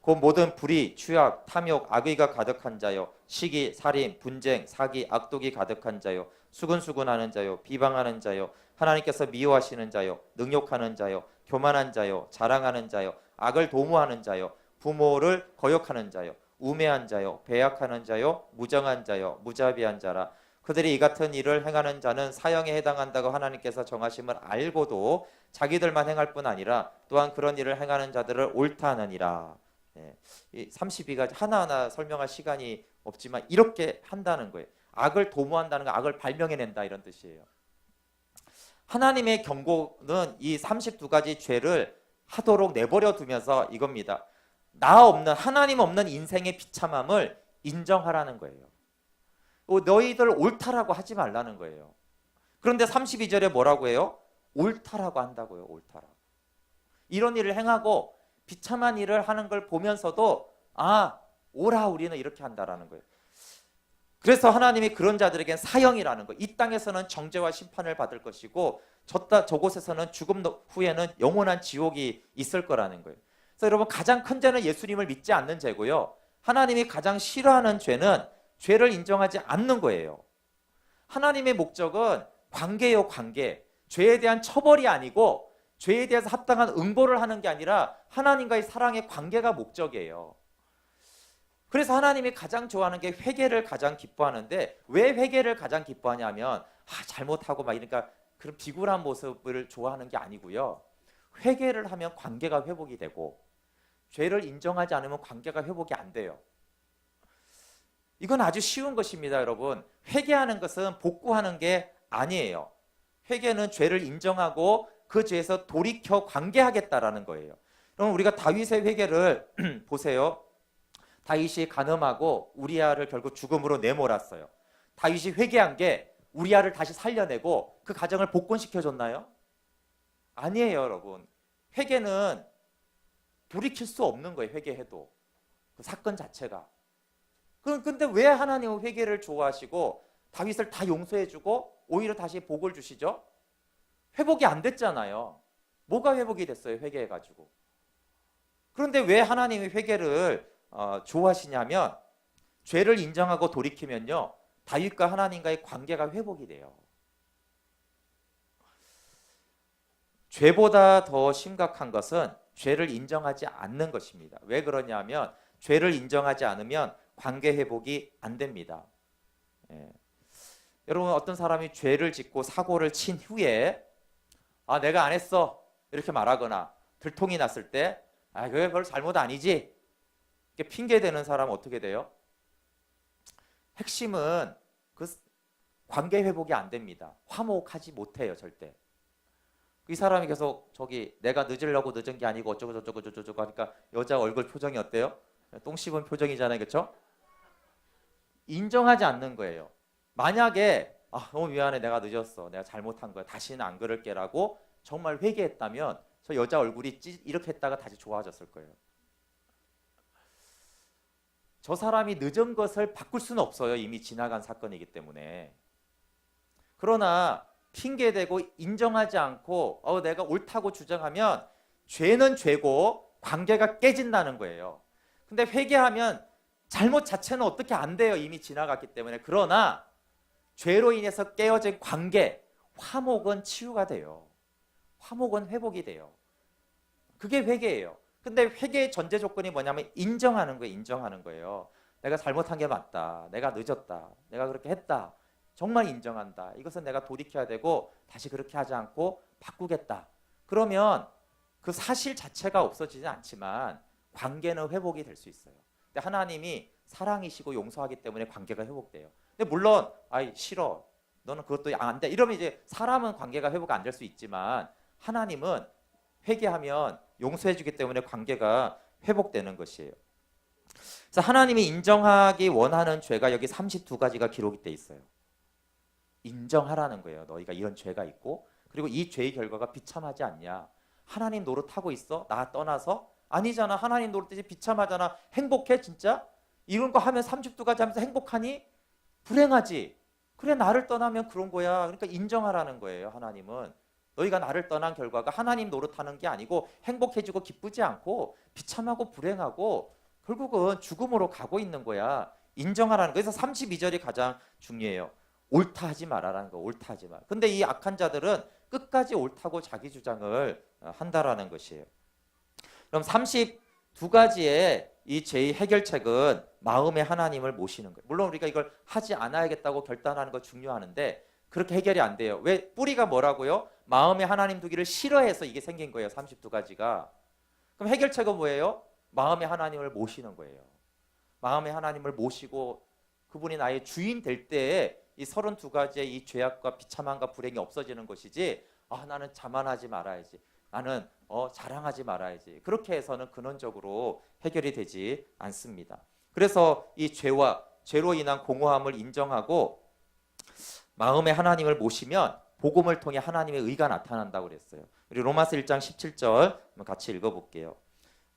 곧 모든 불의, 추악, 탐욕, 악의가 가득한 자요, 시기, 살인, 분쟁, 사기, 악독이 가득한 자요, 수근수근하는 자요, 비방하는 자요, 하나님께서 미워하시는 자요, 능욕하는 자요, 교만한 자요, 자랑하는 자요, 악을 도모하는 자요, 부모를 거역하는 자요, 우매한 자요, 배약하는 자요, 무정한 자요, 무자비한 자라. 그들이 이 같은 일을 행하는 자는 사형에 해당한다고 하나님께서 정하심을 알고도 자기들만 행할 뿐 아니라 또한 그런 일을 행하는 자들을 옳다 하느니라. 32가지 하나하나 설명할 시간이 없지만 이렇게 한다는 거예요. 악을 도모한다는 거, 악을 발명해낸다 이런 뜻이에요. 하나님의 경고는 이 32가지 죄를 하도록 내버려 두면서 이겁니다. 나 없는, 하나님 없는 인생의 비참함을 인정하라는 거예요. 너희들 옳다라고 하지 말라는 거예요. 그런데 32절에 뭐라고 해요? 옳다라고 한다고요. 옳다라고. 이런 일을 행하고 비참한 일을 하는 걸 보면서도 옳아 우리는 이렇게 한다라는 거예요. 그래서 하나님이 그런 자들에겐 사형이라는 거예요. 이 땅에서는 정죄와 심판을 받을 것이고 저곳에서는 죽음 후에는 영원한 지옥이 있을 거라는 거예요. 그래서 여러분 가장 큰 죄는 예수님을 믿지 않는 죄고요. 하나님이 가장 싫어하는 죄는 죄를 인정하지 않는 거예요. 하나님의 목적은 관계예요, 관계. 죄에 대한 처벌이 아니고 죄에 대해서 합당한 응보를 하는 게 아니라 하나님과의 사랑의 관계가 목적이에요. 그래서 하나님이 가장 좋아하는 게 회개를 가장 기뻐하는데 왜 회개를 가장 기뻐하냐면 잘못하고 이러니까 그런 비굴한 모습을 좋아하는 게 아니고요. 회개를 하면 관계가 회복이 되고 죄를 인정하지 않으면 관계가 회복이 안 돼요. 이건 아주 쉬운 것입니다, 여러분. 회개하는 것은 복구하는 게 아니에요. 회개는 죄를 인정하고 그 죄에서 돌이켜 관계하겠다라는 거예요. 그럼 우리가 다윗의 회개를 보세요. 다윗이 간음하고 우리아를 결국 죽음으로 내몰았어요. 다윗이 회개한 게 우리아를 다시 살려내고 그 가정을 복권시켜줬나요? 아니에요, 여러분. 회개는 돌이킬 수 없는 거예요, 회개해도. 그 사건 자체가. 근데 왜 하나님은 회개를 좋아하시고 다윗을 다 용서해주고 오히려 다시 복을 주시죠? 회복이 안 됐잖아요. 뭐가 회복이 됐어요? 회개해가지고. 그런데 왜 하나님이 회개를 좋아하시냐면 죄를 인정하고 돌이키면요. 다윗과 하나님과의 관계가 회복이 돼요. 죄보다 더 심각한 것은 죄를 인정하지 않는 것입니다. 왜 그러냐면 죄를 인정하지 않으면 관계 회복이 안 됩니다. 여러분 어떤 사람이 죄를 짓고 사고를 친 후에 내가 안 했어 이렇게 말하거나 들통이 났을 때 그게 별 잘못 아니지 이렇게 핑계대는 사람은 어떻게 돼요? 핵심은 그 관계 회복이 안 됩니다. 화목하지 못해요 절대. 이 사람이 계속 내가 늦으려고 늦은 게 아니고 어쩌고 저쩌고 저쩌고 하니까 여자 얼굴 표정이 어때요? 똥 씹은 표정이잖아요. 그렇죠? 인정하지 않는 거예요. 만약에 너무 미안해 내가 늦었어 내가 잘못한 거야 다시는 안 그럴게라고 정말 회개했다면 저 여자 얼굴이 이렇게 했다가 다시 좋아졌을 거예요. 저 사람이 늦은 것을 바꿀 수는 없어요. 이미 지나간 사건이기 때문에. 그러나 핑계대고 인정하지 않고 내가 옳다고 주장하면 죄는 죄고 관계가 깨진다는 거예요. 근데 회개하면 잘못 자체는 어떻게 안 돼요. 이미 지나갔기 때문에. 그러나 죄로 인해서 깨어진 관계, 화목은 치유가 돼요. 화목은 회복이 돼요. 그게 회개예요. 근데 회개의 전제 조건이 뭐냐면 인정하는 거예요. 인정하는 거예요. 내가 잘못한 게 맞다. 내가 늦었다. 내가 그렇게 했다. 정말 인정한다. 이것은 내가 돌이켜야 되고 다시 그렇게 하지 않고 바꾸겠다. 그러면 그 사실 자체가 없어지진 않지만 관계는 회복이 될 수 있어요. 근데 하나님이 사랑이시고 용서하기 때문에 관계가 회복돼요. 근데 물론 아이 싫어. 너는 그것도 안 돼. 이러면 이제 사람은 관계가 회복 안 될 수 있지만 하나님은 회개하면 용서해 주기 때문에 관계가 회복되는 것이에요. 그래서 하나님이 인정하기 원하는 죄가 여기 32가지가 기록이 돼 있어요. 인정하라는 거예요. 너희가 이런 죄가 있고 그리고 이 죄의 결과가 비참하지 않냐. 하나님 노릇하고 있어? 나 떠나서? 아니잖아. 하나님 노릇하지 비참하잖아. 행복해 진짜? 이런 거 하면 32가지 하면서 행복하니? 불행하지. 그래 나를 떠나면 그런 거야. 그러니까 인정하라는 거예요. 하나님은. 너희가 나를 떠난 결과가 하나님 노릇하는 게 아니고 행복해지고 기쁘지 않고 비참하고 불행하고 결국은 죽음으로 가고 있는 거야. 인정하라는 거예요. 그래서 32절이 가장 중요해요. 옳다 하지 말아라는 거. 옳다 하지 마. 근데 이 악한 자들은 끝까지 옳다고 자기 주장을 한다라는 것이에요. 그럼 32가지의 이 죄의 해결책은 마음의 하나님을 모시는 거예요. 물론 우리가 이걸 하지 않아야겠다고 결단하는 거 중요하는데 그렇게 해결이 안 돼요. 왜? 뿌리가 뭐라고요? 마음의 하나님 두기를 싫어해서 이게 생긴 거예요. 32가지가. 그럼 해결책은 뭐예요? 마음의 하나님을 모시는 거예요. 마음의 하나님을 모시고 그분이 나의 주인 될 때에 이 32가지의 이 죄악과 비참함과 불행이 없어지는 것이지 나는 자만하지 말아야지. 나는 자랑하지 말아야지. 그렇게 해서는 근원적으로 해결이 되지 않습니다. 그래서 이 죄로 인한 공허함을 인정하고 마음의 하나님을 모시면 복음을 통해 하나님의 의가 나타난다고 그랬어요. 우리 로마서 1장 17절 같이 읽어볼게요.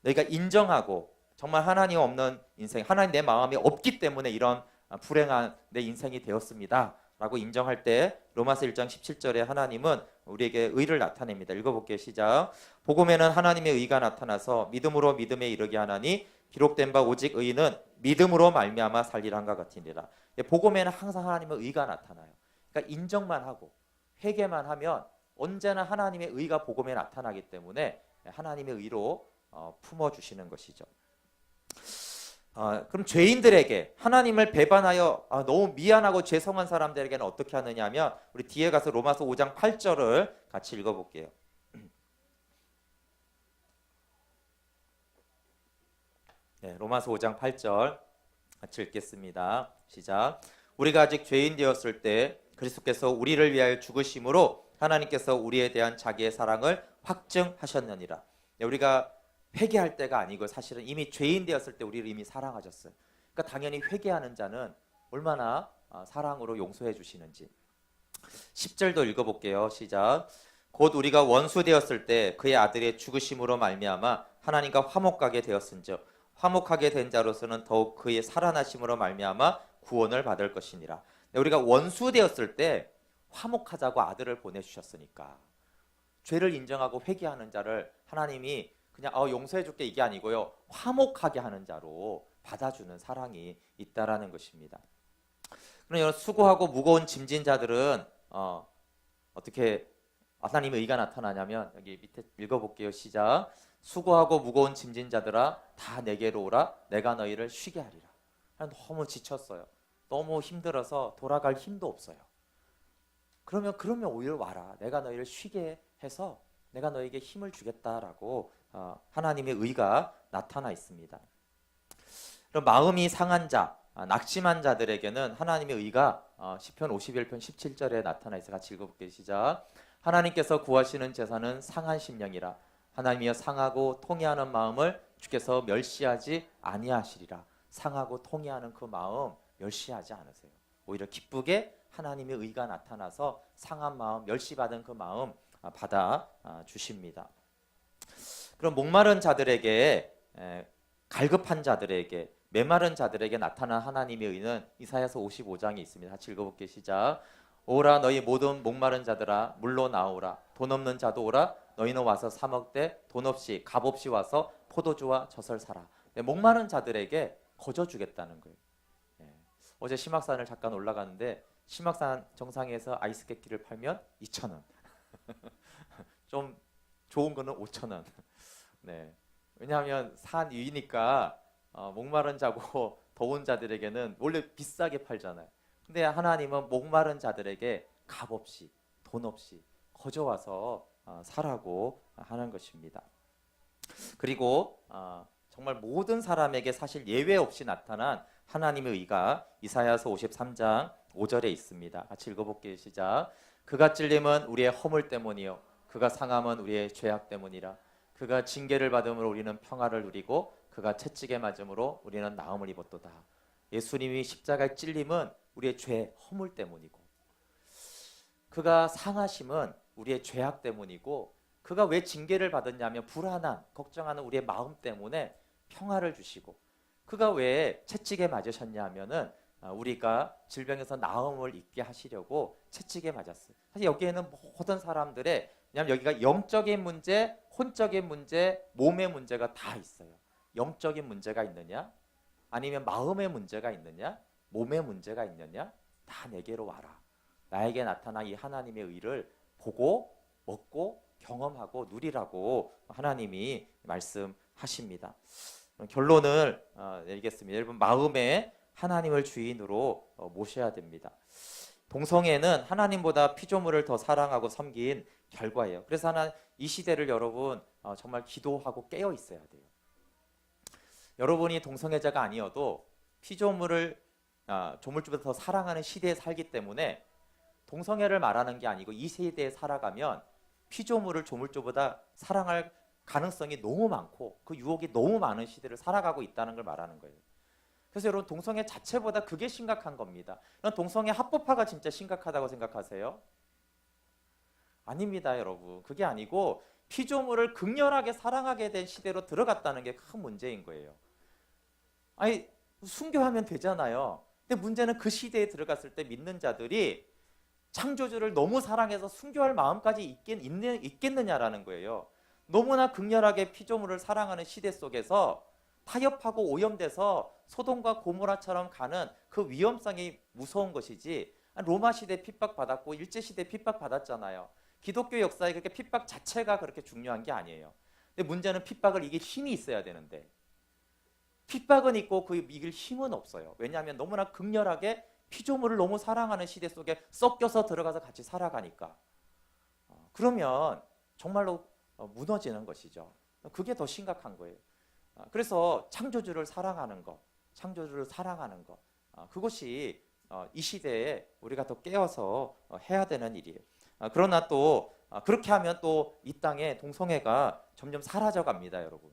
너희가 인정하고 정말 하나님 없는 인생, 하나님 내 마음이 없기 때문에 이런 불행한 내 인생이 되었습니다 라고 인정할 때 로마서 1장 17절에 하나님은 우리에게 의를 나타냅니다. 읽어볼게요. 시작. 복음에는 하나님의 의가 나타나서 믿음으로 믿음에 이르게 하나니 기록된 바 오직 의인은 믿음으로 말미암아 살리라 한것 같으니라. 복음에는 항상 하나님의 의가 나타나요. 그러니까 인정만 하고 회개만 하면 언제나 하나님의 의가 복음에 나타나기 때문에 하나님의 의로 품어주시는 것이죠. 그럼 죄인들에게 하나님을 배반하여 너무 미안하고 죄송한 사람들에게는 어떻게 하느냐 하면 우리 뒤에 가서 로마서 5장 8절을 같이 읽어볼게요. 네, 로마서 5장 8절 같이 읽겠습니다. 시작. 우리가 아직 죄인 되었을 때 그리스도께서 우리를 위하여 죽으심으로 하나님께서 우리에 대한 자기의 사랑을 확증하셨느니라. 네, 우리가 회개할 때가 아니고 사실은 이미 죄인 되었을 때 우리를 이미 사랑하셨어요. 그러니까 당연히 회개하는 자는 얼마나 사랑으로 용서해 주시는지. 10절도 읽어볼게요. 시작. 곧 우리가 원수 되었을 때 그의 아들의 죽으심으로 말미암아 하나님과 화목하게 되었은즉 화목하게 된 자로서는 더욱 그의 살아나심으로 말미암아 구원을 받을 것이니라. 우리가 원수 되었을 때 화목하자고 아들을 보내주셨으니까 죄를 인정하고 회개하는 자를 하나님이 그냥 용서해 줄게 이게 아니고요. 화목하게 하는 자로 받아주는 사랑이 있다라는 것입니다. 그럼 여러분 수고하고 무거운 짐진 자들은 어떻게 하나님의 의가 나타나냐면 여기 밑에 읽어볼게요. 시작. 수고하고 무거운 짐진 자들아 다 내게로 오라 내가 너희를 쉬게 하리라. 너무 지쳤어요. 너무 힘들어서 돌아갈 힘도 없어요. 그러면 오히려 와라. 내가 너희를 쉬게 해서 내가 너에게 힘을 주겠다라고 하나님의 의가 나타나 있습니다. 그럼 마음이 상한 자, 낙심한 자들에게는 하나님의 의가 시편 51편 17절에 나타나 있어. 같이 읽어볼게요. 시작. 하나님께서 구하시는 제사는 상한 심령이라. 하나님이여 상하고 통회하는 마음을 주께서 멸시하지 아니하시리라. 상하고 통회하는 그 마음 멸시하지 않으세요. 오히려 기쁘게 하나님의 의가 나타나서 상한 마음, 멸시받은 그 마음 받아 주십니다. 그럼 목마른 자들에게, 갈급한 자들에게, 메마른 자들에게 나타난 하나님의 의는 이사야서 55장에 있습니다. 같이 읽어볼게요. 시작. 오라 너희 모든 목마른 자들아 물로 나오라. 돈 없는 자도 오라. 너희는 와서 사 먹되 돈 없이 값 없이 와서 포도주와 젖을 사라. 목마른 자들에게 거저 주겠다는 거예요. 어제 심악산을 잠깐 올라갔는데 심악산 정상에서 아이스 깨끼를 팔면 2,000원. 좀 좋은 거는 5,000원. 네. 왜냐하면 산 위니까 목마른 자고 더운 자들에게는 원래 비싸게 팔잖아요. 근데 하나님은 목마른 자들에게 값 없이 돈 없이 거저 와서 사라고 하는 것입니다. 그리고 정말 모든 사람에게 사실 예외 없이 나타난 하나님의 의가 이사야서 53장 5절에 있습니다. 같이 읽어볼게요. 시작. 그가 찔림은 우리의 허물 때문이요 그가 상함은 우리의 죄악 때문이라. 그가 징계를 받음으로 우리는 평화를 누리고 그가 채찍에 맞음으로 우리는 나음을 입었도다. 예수님이 십자가에 찔림은 우리의 죄 허물 때문이고, 그가 상하심은 우리의 죄악 때문이고, 그가 왜 징계를 받았냐면 불안한 걱정하는 우리의 마음 때문에 평화를 주시고, 그가 왜 채찍에 맞으셨냐 하면은 우리가 질병에서 나음을 입게 하시려고 채찍에 맞았어요. 사실 여기에는 모든 사람들의, 왜냐하면 여기가 영적인 문제, 혼적인 문제, 몸의 문제가 다 있어요. 영적인 문제가 있느냐? 아니면 마음의 문제가 있느냐? 몸의 문제가 있느냐? 다 내게로 와라. 나에게 나타나 이 하나님의 의를 보고 먹고 경험하고 누리라고 하나님이 말씀하십니다. 결론을 내리겠습니다. 여러분, 마음에 하나님을 주인으로 모셔야 됩니다. 동성애는 하나님보다 피조물을 더 사랑하고 섬긴 결과예요. 그래서 이 시대를 여러분 정말 기도하고 깨어 있어야 돼요. 여러분이 동성애자가 아니어도 피조물을 조물주보다 더 사랑하는 시대에 살기 때문에 동성애를 말하는 게 아니고 이 세대에 살아가면 피조물을 조물주보다 사랑할 가능성이 너무 많고 그 유혹이 너무 많은 시대를 살아가고 있다는 걸 말하는 거예요. 그래서 여러분, 동성애 자체보다 그게 심각한 겁니다. 동성애 합법화가 진짜 심각하다고 생각하세요? 아닙니다, 여러분. 그게 아니고 피조물을 극렬하게 사랑하게 된 시대로 들어갔다는 게 큰 문제인 거예요. 아니, 순교하면 되잖아요. 근데 문제는 그 시대에 들어갔을 때 믿는 자들이 창조주를 너무 사랑해서 순교할 마음까지 있겠느냐라는 거예요. 너무나 극렬하게 피조물을 사랑하는 시대 속에서 타협하고 오염돼서 소돔과 고모라처럼 가는 그 위험성이 무서운 것이지, 로마 시대 핍박받았고 일제시대 핍박받았잖아요. 기독교 역사에 그렇게 핍박 자체가 그렇게 중요한 게 아니에요. 근데 문제는 핍박을 이길 힘이 있어야 되는데 핍박은 있고 그 이길 힘은 없어요. 왜냐하면 너무나 극렬하게 피조물을 너무 사랑하는 시대 속에 섞여서 들어가서 같이 살아가니까. 그러면 정말로 무너지는 것이죠. 그게 더 심각한 거예요. 그래서 창조주를 사랑하는 것, 그것이 이 시대에 우리가 더 깨어서 해야 되는 일이에요. 그러나 또 그렇게 하면 또 이 땅에 동성애가 점점 사라져 갑니다, 여러분.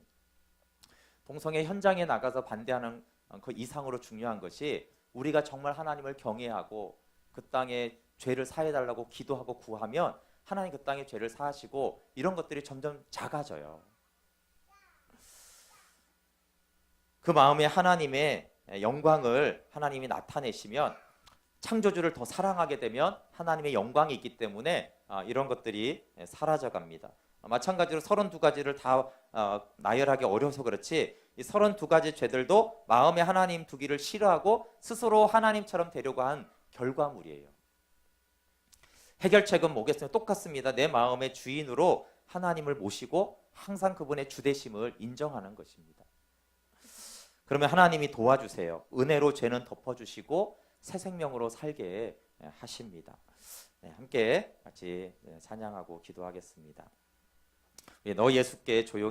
동성애 현장에 나가서 반대하는 그 이상으로 중요한 것이 우리가 정말 하나님을 경외하고 그 땅에 죄를 사해달라고 기도하고 구하면 하나님 그 땅에 죄를 사하시고 이런 것들이 점점 작아져요. 그 마음에 하나님의 영광을 하나님이 나타내시면, 창조주를 더 사랑하게 되면 하나님의 영광이 있기 때문에 이런 것들이 사라져갑니다. 마찬가지로 32가지를 다 나열하기 어려워서 그렇지 이 32가지 죄들도 마음에 하나님 두기를 싫어하고 스스로 하나님처럼 되려고 한 결과물이에요. 해결책은 뭐겠어요? 똑같습니다. 내 마음의 주인으로 하나님을 모시고 항상 그분의 주되심을 인정하는 것입니다. 그러면 하나님이 도와주세요. 은혜로 죄는 덮어주시고 새 생명으로 살게 하십니다. 함께 같이 찬양하고 기도하겠습니다. 너 예수께 조용히